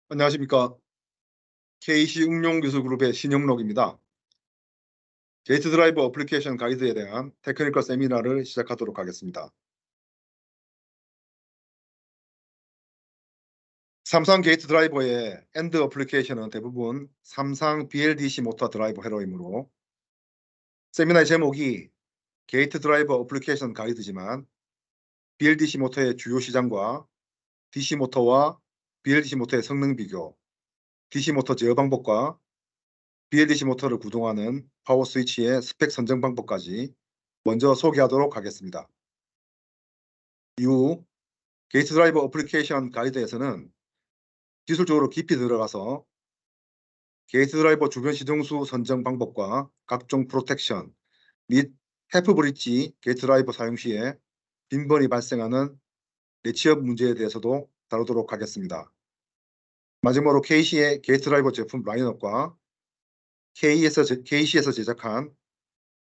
안녕하십니까. KC 응용기술그룹의 신영록입니다. 게이트 드라이버 어플리케이션 가이드에 대한 테크니컬 세미나를 시작하도록 하겠습니다. 삼성 게이트 드라이버의 엔드 어플리케이션은 대부분 삼성 BLDC 모터 드라이버 회로이므로 세미나의 제목이 게이트 드라이버 어플리케이션 가이드지만 BLDC 모터의 주요 시장과 DC 모터와 BLDC 모터의 성능 비교, DC 모터 제어 방법과 BLDC 모터를 구동하는 파워 스위치의 스펙 선정 방법까지 먼저 소개하도록 하겠습니다. 이후 게이트 드라이버 어플리케이션 가이드에서는 기술적으로 깊이 들어가서 게이트 드라이버 주변 시동수 선정 방법과 각종 프로텍션 및 해프 브릿지 게이트 드라이버 사용 시에 빈번히 발생하는 내취업 문제에 대해서도 다루도록 하겠습니다. 마지막으로 KC의 게이트 드라이버 제품 라인업과 KC에서 제작한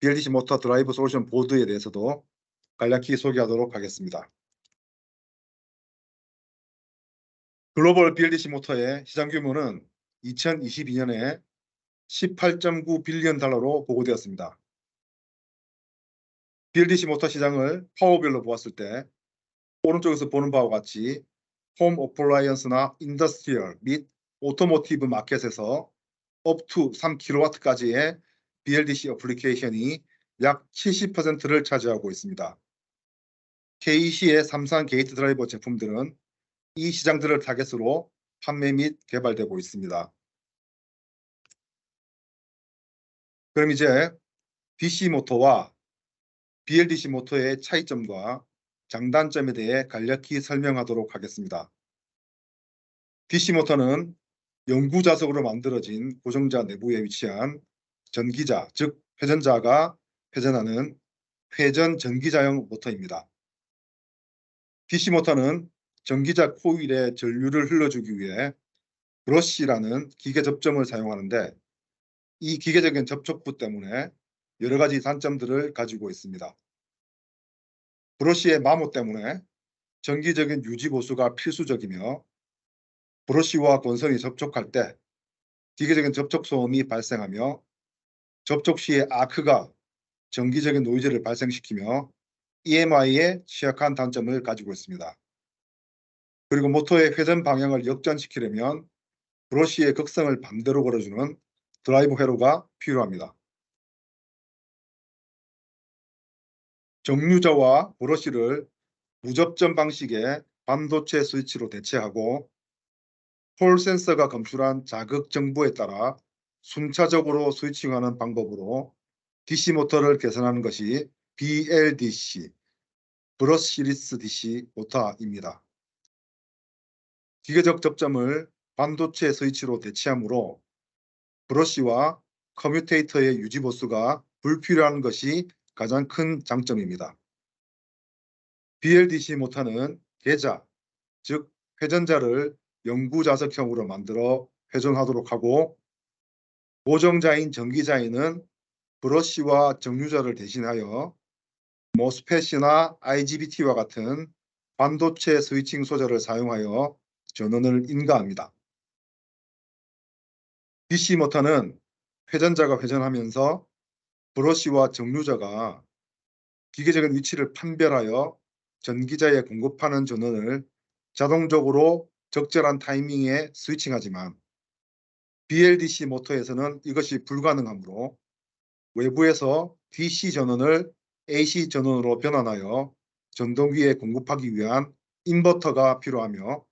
BLDC 모터 드라이브 솔루션 보드에 대해서도 간략히 소개하도록 하겠습니다. 글로벌 BLDC 모터의 시장 규모는 2022년에 18.9 빌리언 달러로 보고되었습니다. BLDC 모터 시장을 파워별로 보았을 때 오른쪽에서 보는 바와 같이 홈 어플라이언스나 인더스트리얼 및 오토모티브 마켓에서 up to 3kW까지의 BLDC 어플리케이션이 약 70%를 차지하고 있습니다. KC의 삼성 게이트 드라이버 제품들은 이 시장들을 타겟으로 판매 및 개발되고 있습니다. 그럼 이제 DC 모터와 BLDC 모터의 차이점과 장단점에 대해 간략히 설명하도록 하겠습니다. DC 모터는 영구자석으로 만들어진 고정자 내부에 위치한 전기자, 즉 회전자가 회전하는 회전 전기자형 모터입니다. DC 모터는 전기자 코일에 전류를 흘러주기 위해 브러쉬라는 기계 접점을 사용하는데 이 기계적인 접촉부 때문에 여러 가지 단점들을 가지고 있습니다. 브러쉬의 마모 때문에 정기적인 유지 보수가 필수적이며 브러쉬와 건선이 접촉할 때 기계적인 접촉 소음이 발생하며 접촉 시에 아크가 정기적인 노이즈를 발생시키며 EMI에 취약한 단점을 가지고 있습니다. 그리고 모터의 회전 방향을 역전시키려면 브러쉬의 극성을 반대로 걸어주는 드라이브 회로가 필요합니다. 정류자와 브러쉬를 무접점 방식의 반도체 스위치로 대체하고 홀 센서가 검출한 자극 정보에 따라 순차적으로 스위칭하는 방법으로 DC 모터를 개선하는 것이 BLDC, 브러쉬리스 DC 모터입니다. 기계적 접점을 반도체 스위치로 대체하므로 브러쉬와 커뮤테이터의 유지 보수가 불필요한 것이 가장 큰 장점입니다. BLDC 모터는 계자, 즉 회전자를 영구자석형으로 만들어 회전하도록 하고 고정자인 전기자에는 브러쉬와 정류자를 대신하여 모스펫이나 IGBT와 같은 반도체 스위칭 소재를 사용하여 전원을 인가합니다. DC 모터는 회전자가 회전하면서 브러쉬와 정류자가 기계적인 위치를 판별하여 전기자에 공급하는 전원을 자동적으로 적절한 타이밍에 스위칭하지만 BLDC 모터에서는 이것이 불가능하므로 외부에서 DC 전원을 AC 전원으로 변환하여 전동기에 공급하기 위한 인버터가 필요하며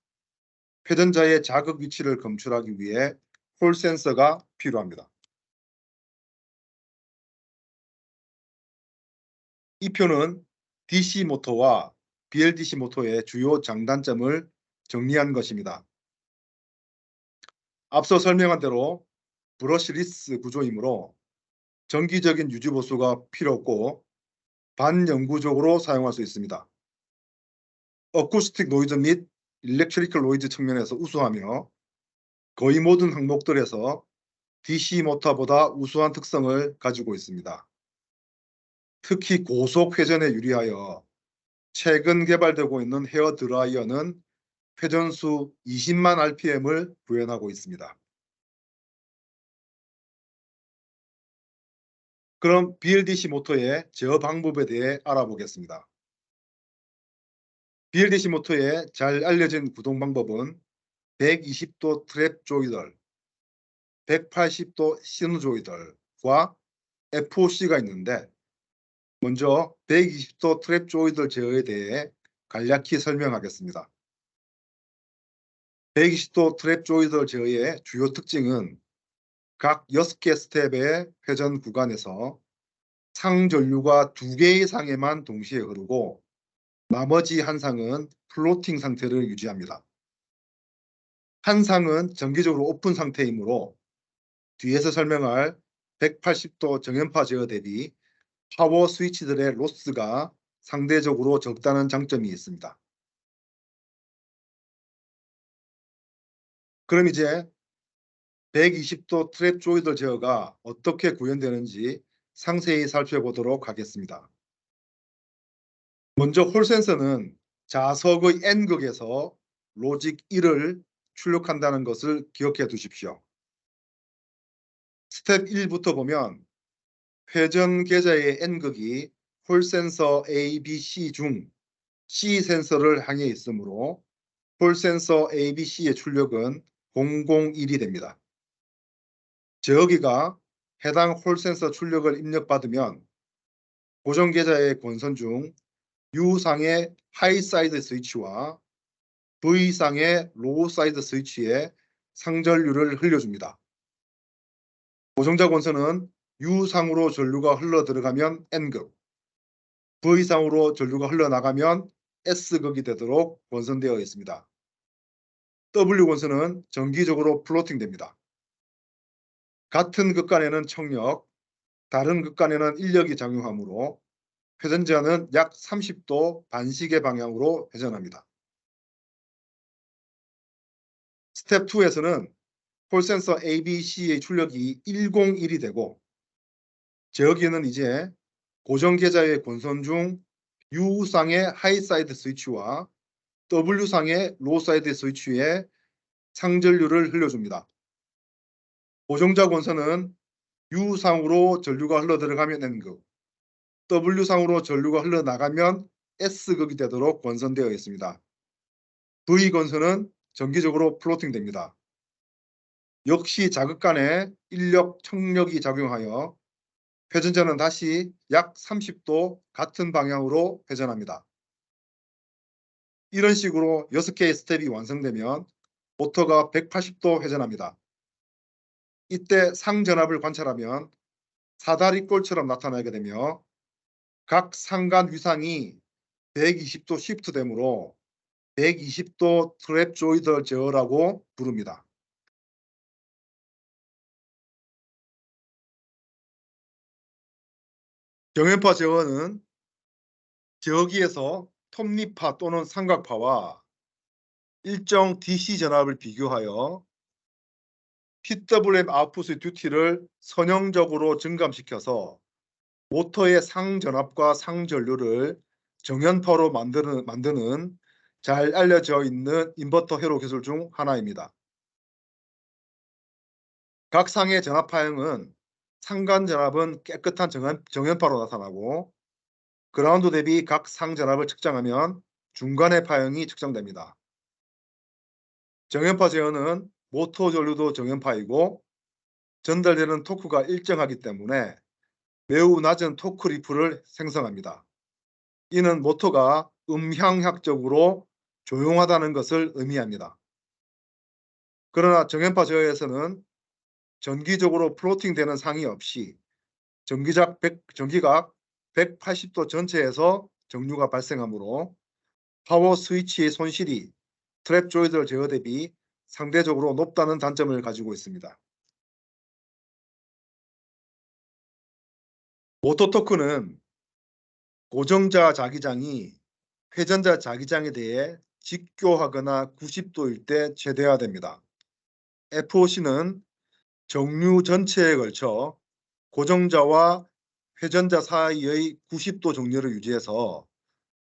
회전자의 자극 위치를 검출하기 위해 홀 센서가 필요합니다. 이 표는 DC 모터와 BLDC 모터의 주요 장단점을 정리한 것입니다. 앞서 설명한 대로 브러쉬리스 구조이므로 정기적인 유지 보수가 필요 없고 반영구적으로 사용할 수 있습니다. 어쿠스틱 노이즈 및 일렉트리컬 노이즈 측면에서 우수하며 거의 모든 항목들에서 DC 모터보다 우수한 특성을 가지고 있습니다. 특히 고속 회전에 유리하여 최근 개발되고 있는 헤어 드라이어는 회전수 20만 rpm을 구현하고 있습니다. 그럼 BLDC 모터의 제어 방법에 대해 알아보겠습니다. BLDC 모터의 잘 알려진 구동 방법은 120도 트랩 조이덜, 180도 시누조이덜과 FOC가 있는데, 먼저 120도 트랩 조이덜 제어에 대해 간략히 설명하겠습니다. 120도 트랩 조이덜 제어의 주요 특징은 각 6개 스텝의 회전 구간에서 상전류가 2개 이상에만 동시에 흐르고 나머지 한 상은 플로팅 상태를 유지합니다. 한 상은 정기적으로 오픈 상태이므로 뒤에서 설명할 180도 정연파 제어 대비 파워 스위치들의 로스가 상대적으로 적다는 장점이 있습니다. 그럼 이제 120도 트랩 조이덜 제어가 어떻게 구현되는지 상세히 살펴보도록 하겠습니다. 먼저 홀 센서는 자석의 N극에서 로직 1을 출력한다는 것을 기억해 두십시오. 스텝 1부터 보면 회전 계좌의 N극이 홀 센서 A, B, C 중 C 센서를 향해 있으므로 홀 센서 A, B, C의 출력은 001이 됩니다. 제어기가 해당 홀 센서 출력을 입력받으면 고정 계좌의 권선 중 U상의 하이 사이드 스위치와 V상의 로우 사이드 스위치에 상전류를 흘려줍니다. 고정자 권선은 U상으로 전류가 흘러 들어가면 N극, V상으로 전류가 흘러나가면 S극이 되도록 권선되어 있습니다. W 권선은 정기적으로 플로팅됩니다. 같은 극간에는 청력, 다른 극간에는 인력이 작용하므로 회전자는 약 30도 반시계 방향으로 회전합니다. 스텝 2에서는 홀 센서 ABC의 출력이 101이 되고 제어기는 이제 고정 계좌의 권선 중 U상의 하이 사이드 스위치와 W상의 로우 사이드 스위치에 상전류를 흘려줍니다. 고정자 권선은 U상으로 전류가 흘러 들어가면 N극, W상으로 전류가 흘러나가면 S극이 되도록 권선되어 있습니다. V 권선은 정기적으로 플로팅됩니다. 역시 자극간에 인력, 청력이 작용하여 회전자는 다시 약 30도 같은 방향으로 회전합니다. 이런 식으로 6개의 스텝이 완성되면 모터가 180도 회전합니다. 이때 상전압을 관찰하면 사다리꼴처럼 나타나게 되며 각 상간 위상이 120도 시프트 되므로 120도 트랩 조이덜 제어라고 부릅니다. 정연파 제어는 제어기에서 톱니파 또는 삼각파와 일정 DC 전압을 비교하여 PWM 아웃풋의 듀티를 선형적으로 증감시켜서 모터의 상전압과 상전류를 정연파로 만드는 잘 알려져 있는 인버터 회로 기술 중 하나입니다. 각 상의 전압 파형은 상간 전압은 깨끗한 정연파로 나타나고 그라운드 대비 각 상 전압을 측정하면 중간의 파형이 측정됩니다. 정연파 제어는 모터 전류도 정연파이고 전달되는 토크가 일정하기 때문에 매우 낮은 토크 리플을 생성합니다. 이는 모터가 음향학적으로 조용하다는 것을 의미합니다. 그러나 정연파 제어에서는 전기적으로 플로팅되는 상이 없이 전기각 180도 전체에서 정류가 발생하므로 파워 스위치의 손실이 트랩 조이덜 제어 대비 상대적으로 높다는 단점을 가지고 있습니다. 모터 토크는 고정자 자기장이 회전자 자기장에 대해 직교하거나 90도일 때 최대화됩니다. FOC는 정류 전체에 걸쳐 고정자와 회전자 사이의 90도 정렬을 유지해서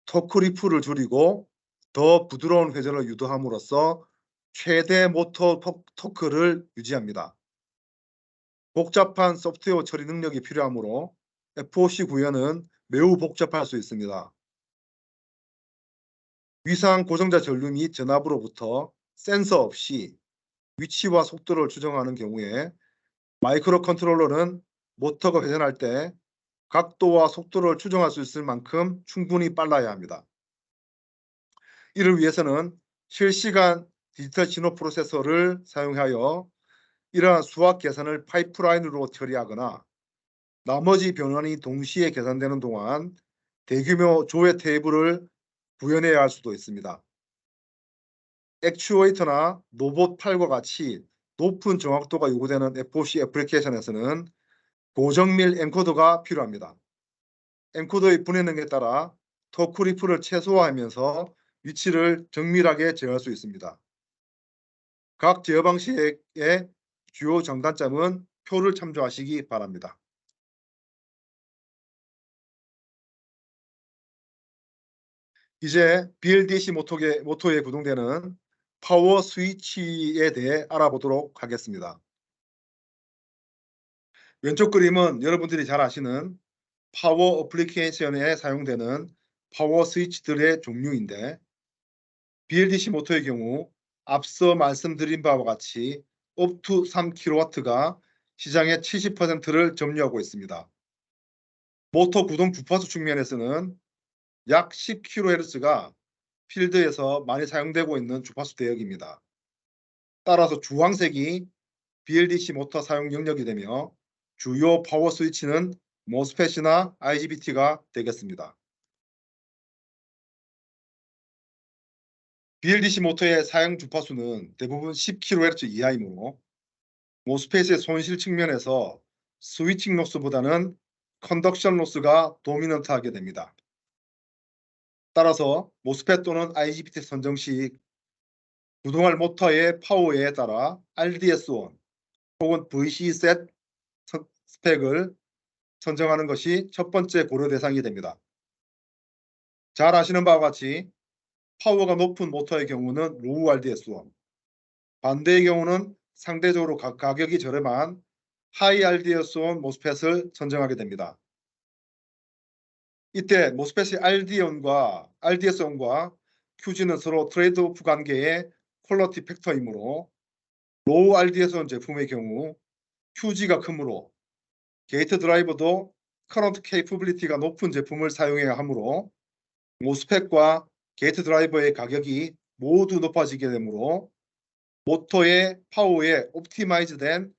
토크 리플을 줄이고 더 부드러운 회전을 유도함으로써 최대 모터 토크를 유지합니다. 복잡한 소프트웨어 처리 능력이 필요하므로 FOC 구현은 매우 복잡할 수 있습니다. 위상 고정자 전류 및 전압으로부터 센서 없이 위치와 속도를 추정하는 경우에 마이크로 컨트롤러는 모터가 회전할 때 각도와 속도를 추정할 수 있을 만큼 충분히 빨라야 합니다. 이를 위해서는 실시간 디지털 신호 프로세서를 사용하여 이러한 수학 계산을 파이프라인으로 처리하거나 나머지 변환이 동시에 계산되는 동안 대규모 조회 테이블을 구현해야 할 수도 있습니다. 액추에이터나 로봇팔과 같이 높은 정확도가 요구되는 FOC 애플리케이션에서는 고정밀 엔코더가 필요합니다. 엔코더의 분해능에 따라 토크 리플을 최소화하면서 위치를 정밀하게 제어할 수 있습니다. 각 제어 방식의 주요 장단점은 표를 참조하시기 바랍니다. 이제 BLDC 모터에 구동되는 파워 스위치에 대해 알아보도록 하겠습니다. 왼쪽 그림은 여러분들이 잘 아시는 파워 어플리케이션에 사용되는 파워 스위치들의 종류인데 BLDC 모터의 경우 앞서 말씀드린 바와 같이 up to 3kW가 시장의 70%를 점유하고 있습니다. 모터 구동 주파수 측면에서는 약 10kHz가 필드에서 많이 사용되고 있는 주파수 대역입니다. 따라서 주황색이 BLDC 모터 사용 영역이 되며 주요 파워 스위치는 MOSFET이나 IGBT가 되겠습니다. BLDC 모터의 사용 주파수는 대부분 10kHz 이하이므로 MOSFET의 손실 측면에서 스위칭 로스보다는 컨덕션 로스가 도미넌트하게 됩니다. 따라서 MOSFET 또는 IGBT 선정 시 구동할 모터의 파워에 따라 RDS1 혹은 VCset 스펙을 선정하는 것이 첫 번째 고려 대상이 됩니다. 잘 아시는 바와 같이 파워가 높은 모터의 경우는 로우 RDS1, 반대의 경우는 상대적으로 가격이 저렴한 하이 RDS1 모스펫을 선정하게 됩니다. 이때 모스펫이 RDS1과 QG는 서로 트레이드오프 관계의 퀄리티 팩터이므로 로우 RDS1 제품의 경우 QG가 크므로 게이트 드라이버도 커런트 케이퍼빌리티가 높은 제품을 사용해야 하므로 모스펫과 게이트 드라이버의 가격이 모두 높아지게 되므로 모터의 파워에 옵티마이즈된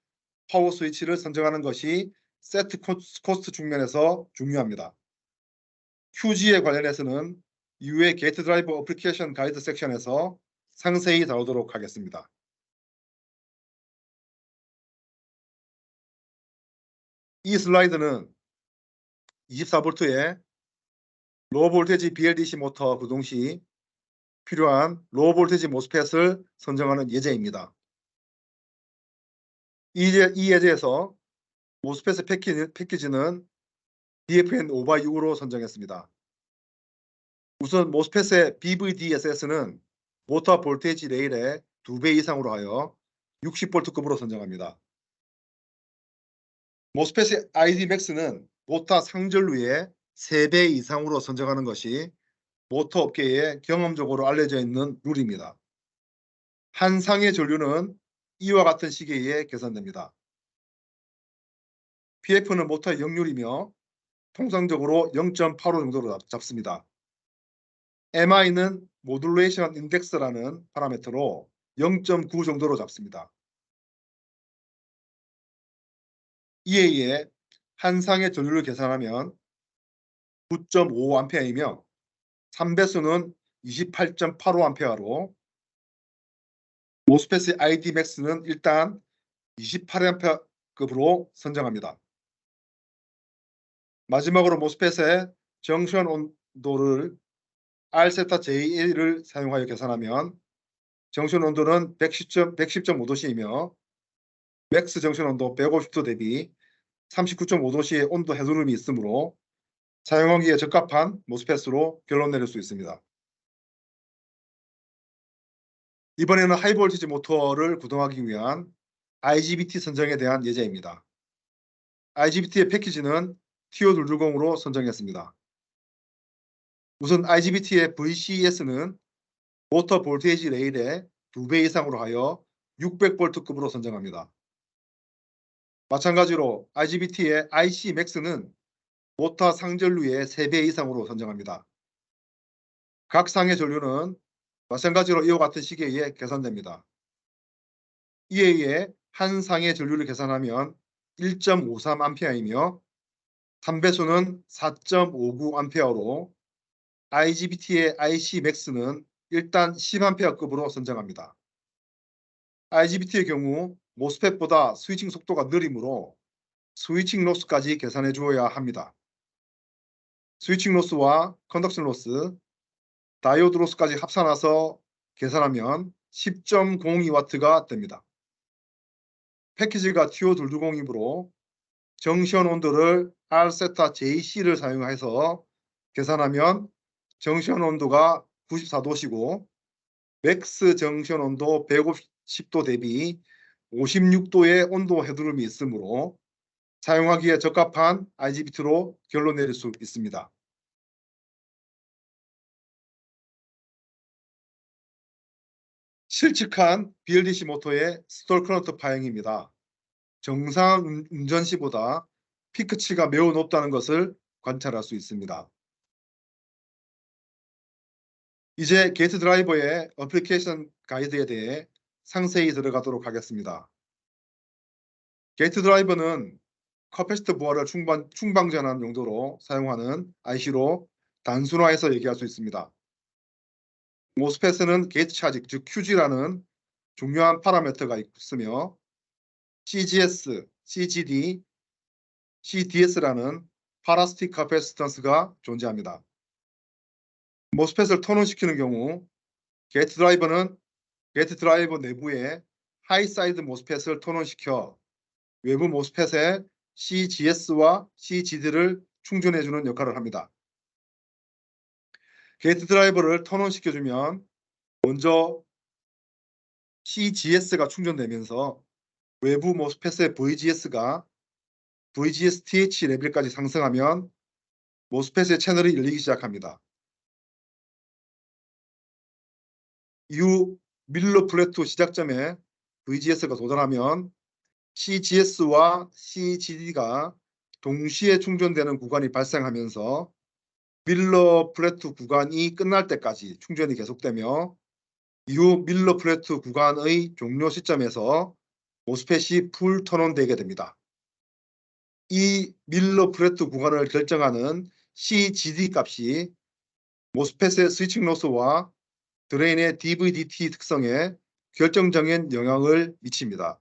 파워 스위치를 선정하는 것이 세트 코스트 측면에서 중요합니다. QG에 관련해서는 이후에 게이트 드라이버 어플리케이션 가이드 섹션에서 상세히 다루도록 하겠습니다. 이 슬라이드는 24V의 로우 볼테지 BLDC 모터 구동 시 필요한 로우 볼테지 모스펫을 선정하는 예제입니다. 이 예제에서 모스펫의 패키지는 DFN 5x6으로 선정했습니다. 우선 모스펫의 BVDSS는 모터 볼테이지 레일의 2배 이상으로 하여 60V급으로 선정합니다. 모스펫의 IDMAX는 모터 상전류의 3배 이상으로 선정하는 것이 모터 업계에 경험적으로 알려져 있는 룰입니다. 한 상의 전류는 이와 같은 시계에 계산됩니다. PF는 모터의 역률이며 통상적으로 0.85 정도로 잡습니다. MI는 모듈레이션 인덱스라는 파라미터로 0.9 정도로 잡습니다. 이에 의해 한 상의 전류를 계산하면 9.5A이며 3배수는 28.85A로 모스펫의 IDMAX는 일단 28A급으로 선정합니다. 마지막으로 모스펫의 정션 온도를 R세타 J1을 사용하여 계산하면 정션 온도는 110.5도씨이며 맥스 정션 온도 150도 대비 39.5도씨의 온도 해소름이 있으므로 사용하기에 적합한 모스펫으로 결론 내릴 수 있습니다. 이번에는 하이볼티지 모터를 구동하기 위한 IGBT 선정에 대한 예제입니다. IGBT의 패키지는 TO220으로 선정했습니다. 우선 IGBT의 VCS는 모터 볼테이지 레일의 2배 이상으로 하여 600V급으로 선정합니다. 마찬가지로 IGBT의 IC 맥스는 모터 상전류의 3배 이상으로 선정합니다. 각 상의 전류는 마찬가지로 이와 같은 시기에 의해 계산됩니다. 이에 의해 한 상의 전류를 계산하면 1.53A이며 3배수는 4.59A로 IGBT의 IC 맥스는 일단 10A급으로 선정합니다. IGBT의 경우 모스펫보다 스위칭 속도가 느리므로 스위칭 로스까지 계산해 주어야 합니다. 스위칭 로스와 컨덕션 로스, 다이오드 로스까지 합산해서 계산하면 10.02W가 됩니다. 패키지가 TO220이므로 정션 온도를 R세타 JC를 사용해서 계산하면 정션 온도가 94도시고 맥스 정션 온도 150도 대비 56도의 온도 헤드룸이 있으므로 사용하기에 적합한 IGBT로 결론 내릴 수 있습니다. 실측한 BLDC 모터의 스톨 커런트 파행입니다. 정상 운전 시보다 피크치가 매우 높다는 것을 관찰할 수 있습니다. 이제 게이트 드라이버의 어플리케이션 가이드에 대해 상세히 들어가도록 하겠습니다. 게이트 드라이버는 커패시터 부하를 충방전환 용도로 사용하는 IC로 단순화해서 얘기할 수 있습니다. 모스펫에는 게이트 차직, 즉 QG라는 중요한 파라미터가 있으며 CGS, CGD, CDS라는 파라스틱 카패시턴스가 존재합니다. 모스펫을 턴온시키는 경우 게이트 드라이버 내부에 하이사이드 모스펫을 턴온시켜 외부 모스펫에 CGS와 CGD를 충전해주는 역할을 합니다. 게이트 드라이버를 턴온시켜주면 먼저 CGS가 충전되면서 외부 모스펫의 VGS가 VGS-TH 레벨까지 상승하면 모스펫의 채널이 열리기 시작합니다. 이후 밀러 플래투 시작점에 VGS가 도달하면 CGS와 CGD가 동시에 충전되는 구간이 발생하면서 밀러 플래투 구간이 끝날 때까지 충전이 계속되며 이후 밀러 플래투 구간의 종료 시점에서 모스펫이 풀 턴온되게 됩니다. 이 밀러 플래투 구간을 결정하는 CGD 값이 모스펫의 스위칭 로스와 드레인의 DVDT 특성에 결정적인 영향을 미칩니다.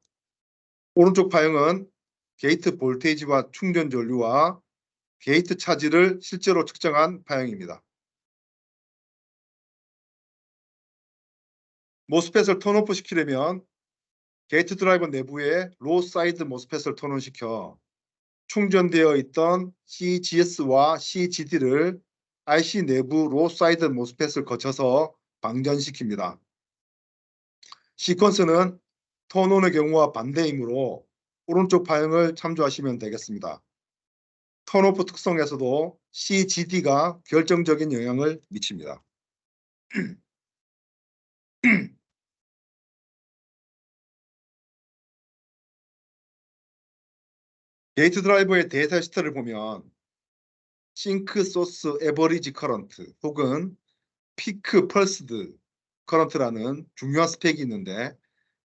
오른쪽 파형은 게이트 볼테이지와 충전 전류와 게이트 차지를 실제로 측정한 파형입니다. 모스펫을 턴오프 시키려면 게이트 드라이버 내부에 로우 사이드 모스펫을 턴온시켜 충전되어 있던 CGS와 CGD를 IC 내부 로우 사이드 모스펫을 거쳐서 방전시킵니다. 시퀀스는 턴온의 경우와 반대이므로 오른쪽 파형을 참조하시면 되겠습니다. 턴오프 특성에서도 CGD가 결정적인 영향을 미칩니다. 게이트 드라이버의 데이터 시트를 보면 싱크 소스 에버리지 커런트 혹은 피크 펄스드 커런트라는 중요한 스펙이 있는데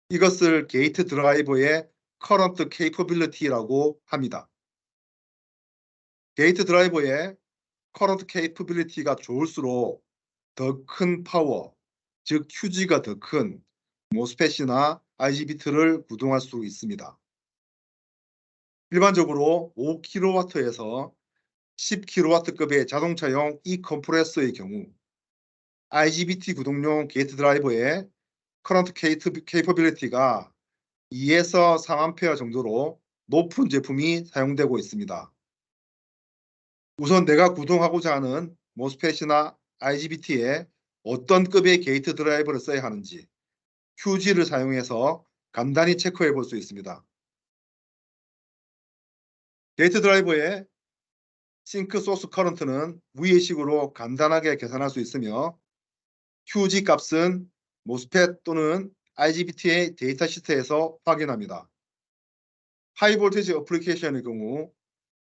이것을 게이트 드라이버의 커런트 케이퍼빌리티라고 합니다. 게이트 드라이버의 커런트 케이퍼빌리티가 좋을수록 더 큰 파워, 즉 QG가 더 큰 모스펫이나 IGBT를 구동할 수 있습니다. 일반적으로 5kW에서 10kW급의 자동차용 E-컴프레서의 경우 IGBT 구동용 게이트 드라이버의 커런트 케이퍼빌리티가 2에서 3A 정도로 높은 제품이 사용되고 있습니다. 우선 내가 구동하고자 하는 모스펫이나 IGBT에 어떤 급의 게이트 드라이버를 써야 하는지 QG를 사용해서 간단히 체크해 볼 수 있습니다. 게이트 드라이버의 싱크 소스 커런트는 위의 식으로 간단하게 계산할 수 있으며 QG 값은 모스펫 또는 IGBT의 데이터 시트에서 확인합니다. 하이 볼티지 어플리케이션의 경우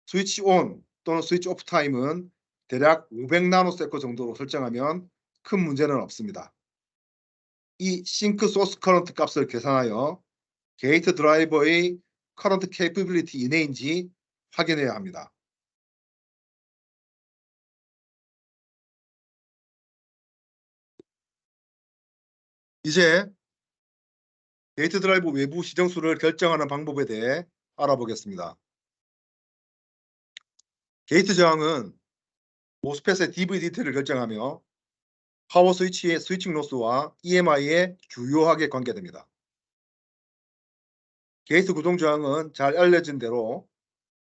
스위치 온 또는 스위치 오프 타임은 대략 500나노세컨 정도로 설정하면 큰 문제는 없습니다. 이 싱크 소스 커런트 값을 계산하여 게이트 드라이버의 커런트 케이퍼빌리티 이내인지 확인해야 합니다. 이제 게이트 드라이버 외부 시정수를 결정하는 방법에 대해 알아보겠습니다. 게이트 저항은 모스펫의 DV 디테일을 결정하며 파워 스위치의 스위칭 로스와 EMI에 주요하게 관계됩니다. 게이트 구동 저항은 잘 알려진 대로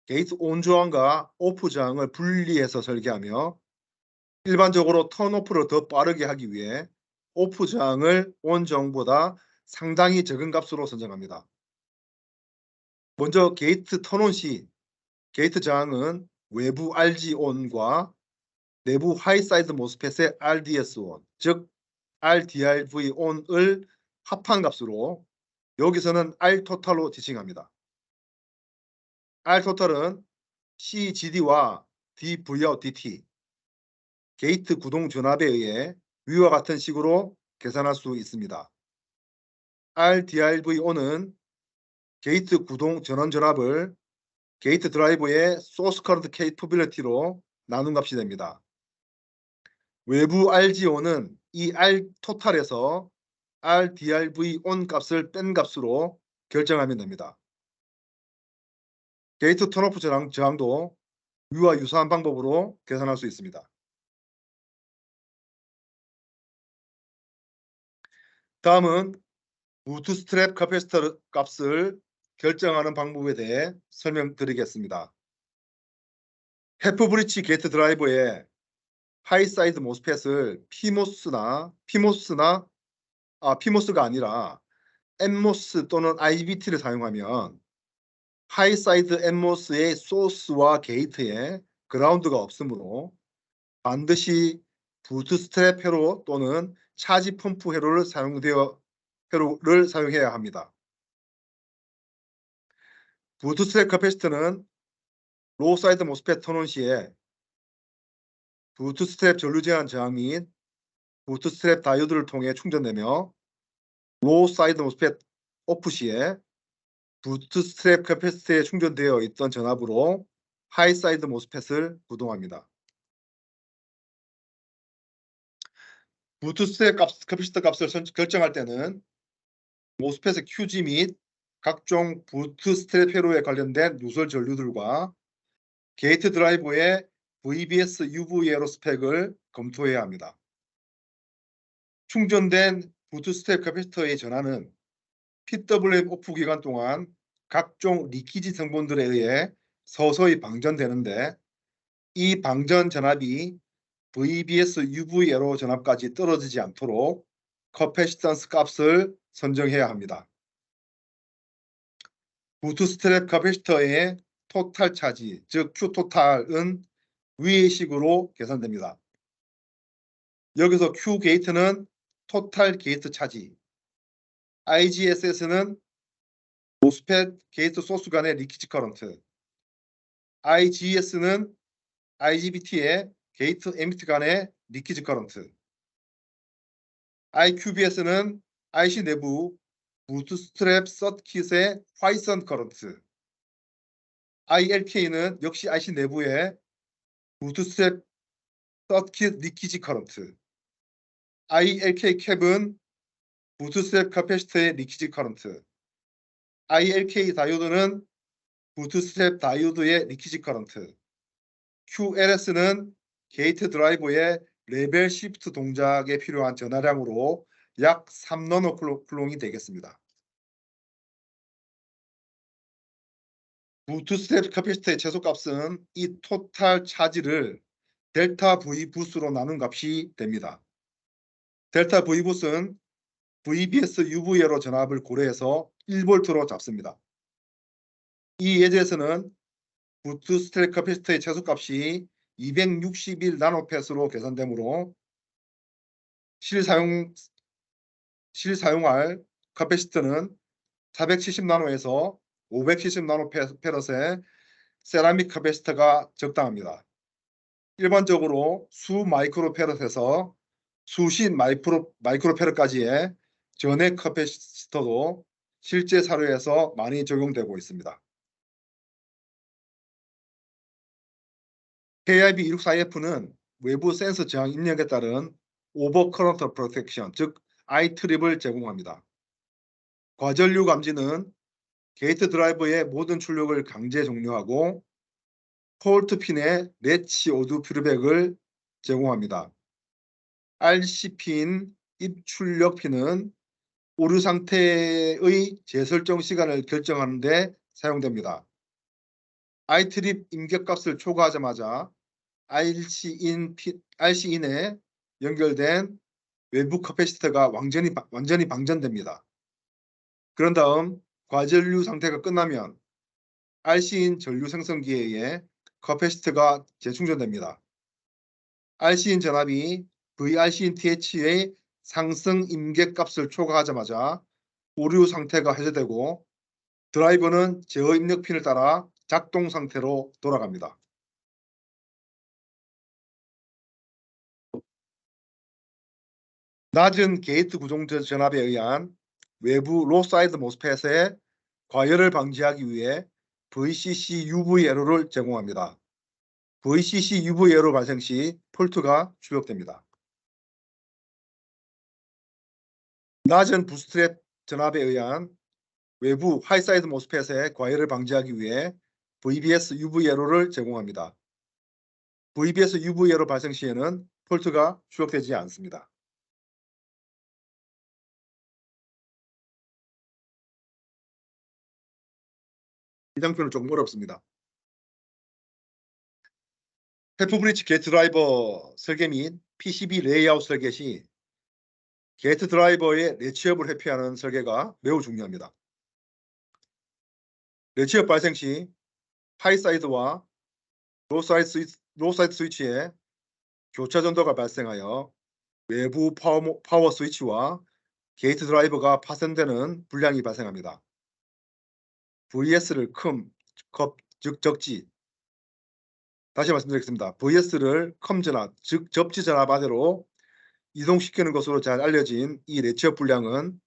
게이트 온 저항과 오프 저항을 분리해서 설계하며 일반적으로 턴오프를 더 빠르게 하기 위해 오프 저항을 온 저항보다 상당히 적은 값으로 선정합니다. 먼저 게이트 턴온 시 게이트 저항은 외부 RG 온과 내부 하이사이드 모스펫의 RDS 온, 즉 RDRV 온을 합한 값으로 여기서는 R 토탈로 지칭합니다. R 토탈은 CGD와 DVout DT, 게이트 구동 전압에 의해 위와 같은 식으로 계산할 수 있습니다. RDRVO는 게이트 구동 전원 전압을 게이트 드라이버의 소스 커런트 케이퍼빌리티로 나눈 값이 됩니다. 외부 RGO는 이 R 토탈에서 RDRVON 값을 뺀 값으로 결정하면 됩니다. 게이트 턴오프 저항도 위와 유사한 방법으로 계산할 수 있습니다. 다음은 부트스트랩 카패시터 값을 결정하는 방법에 대해 설명드리겠습니다. 해프 브릿지 게이트 드라이버의 하이사이드 모스펫을 PMOS가 아니라 NMOS 또는 IGBT를 사용하면 하이사이드 NMOS의 소스와 게이트에 그라운드가 없으므로 반드시 부트스트랩 회로 또는 차지 펌프 회로를 사용해야 합니다. 부트스트랩 카패시터는 로우 사이드 모스펫 턴온 시에 부트스트랩 전류 제한 저항 및 부트스트랩 다이오드를 통해 충전되며 로우 사이드 모스펫 오프 시에 부트스트랩 카패시터에 충전되어 있던 전압으로 하이 사이드 모스펫을 구동합니다. 부트스트랩 카패시터 값을 결정할 때는 모스펫의 QG 및 각종 부트스트랩 회로에 관련된 누설 전류들과 게이트 드라이버의 VBS UV에로 스펙을 검토해야 합니다. 충전된 부트스트랩 카패시터의 전하는 PWM 오프 기간 동안 각종 리키지 성분들에 의해 서서히 방전되는데 이 방전 전압이 VBS UV에로 전압까지 떨어지지 않도록 커패시턴스 값을 선정해야 합니다. 부트스트랩 카패시터의 토탈 차지, 즉 Q토탈은 위의 식으로 계산됩니다. 여기서 Q 게이트는 토탈 게이트 차지, IGSS는 모스펫 게이트 소스 간의 리키지 커런트, IGS는 IGBT의 게이트 에미트 간의 리키지 커런트, IQBS는 IC 내부 부트스트랩 서킷의 화이선 커런트, ILK는 역시 IC 내부의 부트스트랩 서킷 리키지 커런트, ILK 캡은 부트스트랩 카패시터의 리키지 커런트, ILK 다이오드는 부트스트랩 다이오드의 리키지 커런트, QLS는 게이트 드라이버의 레벨 시프트 동작에 필요한 전하량으로 약 3나노 쿨롱이 되겠습니다. 부트스트랩 카패시터의 최소값은 이 토탈 차지를 델타 V 부스로 나눈 값이 됩니다. 델타 V 부스는 VBS UVA로 전압을 고려해서 1V로 잡습니다. 이 예제에서는 부트스트랩 커피시터의 최소값이 261 나노팻으로 계산되므로 실사용할 커피시터는 470 나노에서 570 나노페럿의 세라믹 커피시터가 적당합니다. 일반적으로 수 마이크로페럿에서 수십 마이크로페럿까지의 전액 커피시터도 실제 사료에서 많이 적용되고 있습니다. KIB264F는 외부 센서 저항 입력에 따른 오버커런트 프로텍션, 즉 ITRIP을 제공합니다. 과전류 감지는 게이트 드라이버의 모든 출력을 강제 종료하고 폴트 핀의 레치 오드 퓨드백을 제공합니다. RC 핀 입출력 핀은 오류 상태의 재설정 시간을 결정하는 데 사용됩니다. ITRIP 임계값을 초과하자마자 RC인에 연결된 외부 커피시터가 완전히 방전됩니다. 그런 다음 과전류 상태가 끝나면 RC인 전류 생성기에 의해 커피시터가 재충전됩니다. RC인 전압이 VRC인-TH의 상승 임계값을 초과하자마자 오류 상태가 해제되고 드라이버는 제어 입력 핀을 따라 작동 상태로 돌아갑니다. 낮은 게이트 구동 전압에 의한 외부 로사이드 모스펫의 과열을 방지하기 위해 VCC UV 에러를 제공합니다. VCC UV 에러 발생 시 폴트가 추격됩니다. 낮은 부스트랩 전압에 의한 외부 하이사이드 모스펫의 과열을 방지하기 위해 VBS UV 에러를 제공합니다. VBS UV 에러 발생 시에는 폴트가 추격되지 않습니다. 이 장표는 조금 어렵습니다. 헬프 브릿지 게이트 드라이버 설계 및 PCB 레이아웃 설계 시 게이트 드라이버의 내취업을 회피하는 설계가 매우 중요합니다. 내취업 발생 시 하이사이드와 로사이드 스위치에 교차 전도가 발생하여 외부 파워 스위치와 게이트 드라이버가 파손되는 불량이 발생합니다. VS를 즉 적지, 다시 말씀드리겠습니다. VS를 전압, 즉 접지 전압 아래로 이동시키는 것으로 잘 알려진 이 내취업 불량은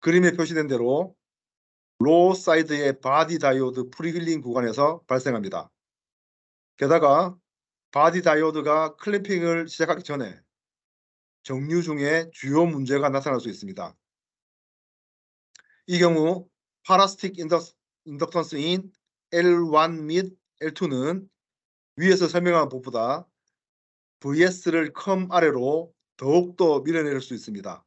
그림에 표시된 대로 로 사이드의 바디 다이오드 프리휠링 구간에서 발생합니다. 게다가 바디 다이오드가 클램핑을 시작하기 전에 정류 중에 주요 문제가 나타날 수 있습니다. 이 경우 파라스틱 인덕턴스인 L1 및 L2는 위에서 설명한 것보다 VS를 아래로 더욱더 밀어내릴 수 있습니다.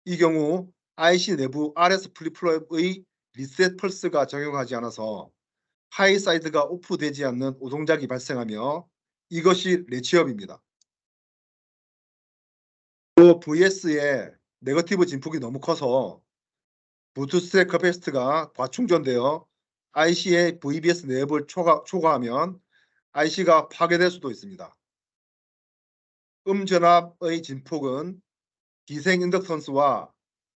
이 경우 IC 내부 RS 플립플롭의 리셋 펄스가 작용하지 않아서 하이사이드가 오프되지 않는 오동작이 발생하며 이것이 내취업입니다. 또 VS의 네거티브 진폭이 너무 커서 부트스트랩 커피시터가 과충전되어 IC의 VBS 내부를 초과하면 IC가 파괴될 수도 있습니다. 전압의 진폭은 기생 인덕턴스와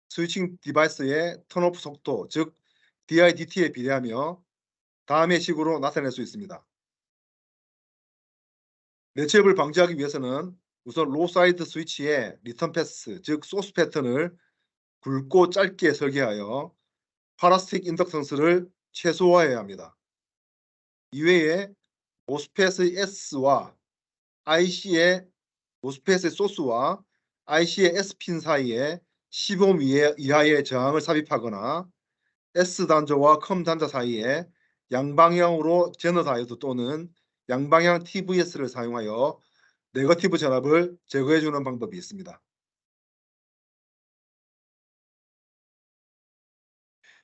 스위칭 디바이스의 턴오프 속도, 즉 DIDT에 비례하며 다음의 식으로 나타낼 수 있습니다. 내취업을 방지하기 위해서는 우선 로사이드 스위치의 리턴 패스, 즉 소스 패턴을 굵고 짧게 설계하여 파라스틱 인덕턴스를 최소화해야 합니다. 이외에 모스펫의 S와 IC의 모스펫의 소스와 IC의 S핀 사이에 15옴 이하의 저항을 삽입하거나 S 단자와 단자 사이에 양방향으로 제너 다이오드 또는 양방향 TVS를 사용하여 네거티브 전압을 제거해주는 방법이 있습니다.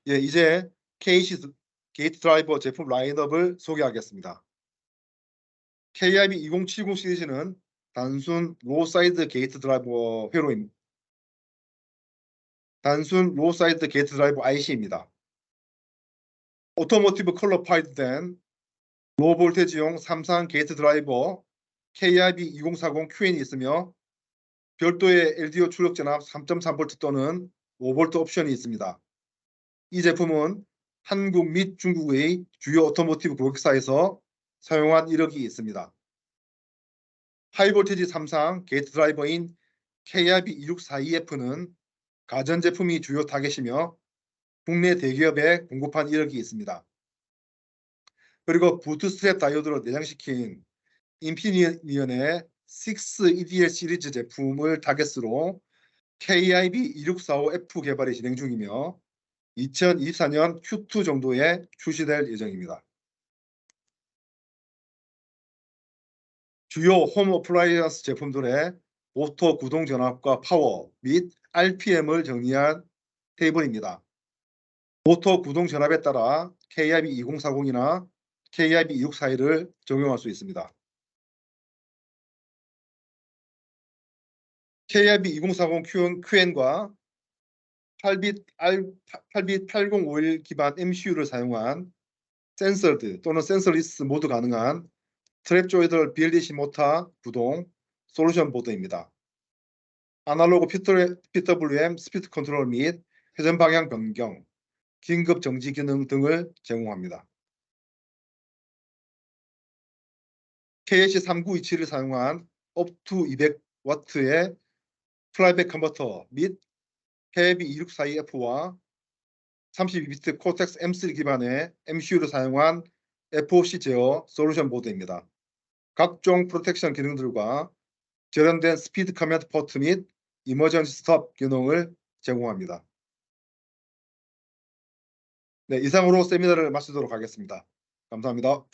예, 이제 KC 게이트 드라이버 제품 라인업을 소개하겠습니다. KIB 2070 시리즈는 단순 로사이드 게이트 드라이버 회로입니다. 단순 로우 사이드 게이트 드라이버 IC입니다. 오토모티브 퀄리파이드된 로우 볼테지용 삼상 게이트 드라이버 KRB2040QN이 있으며 별도의 LDO 출력 전압 3.3V 또는 5V 옵션이 있습니다. 이 제품은 한국 및 중국의 주요 오토모티브 고객사에서 사용한 이력이 있습니다. 하이볼티지 삼상 게이트 드라이버인 KRB2642F는 가전제품이 주요 타겟이며 국내 대기업에 공급한 이력이 있습니다. 그리고 부트스트랩 다이오드로 내장시킨 인피니언의 6 EDL 시리즈 제품을 타겟으로 KIB2645F 개발이 진행 중이며 2024년 Q2 정도에 출시될 예정입니다. 주요 홈 어플라이언스 제품들의 오토 구동 전압과 파워 및 RPM을 정리한 테이블입니다. 오토 구동 전압에 따라 KIB2040이나 KIB2641을 적용할 수 있습니다. KIB2040QN과 8빗 8051 기반 MCU를 사용한 센서드 또는 센서리스 모드 가능한 트랩조이덜 BLDC 모터 구동 솔루션 보드입니다. 아날로그 PWM 스피드 컨트롤 및 회전 방향 변경, 긴급 정지 기능 등을 제공합니다. KH3927을 사용한 업투 200W의 플라이백 컨버터 및 KIB2642F와 32비트 코텍스 M3 기반의 MCU를 사용한 FOC 제어 솔루션 보드입니다. 각종 프로텍션 기능들과 절연된 스피드 커맨드 포트 및 이머전시 스톱 기능을 제공합니다. 네, 이상으로 세미나를 마치도록 하겠습니다. 감사합니다.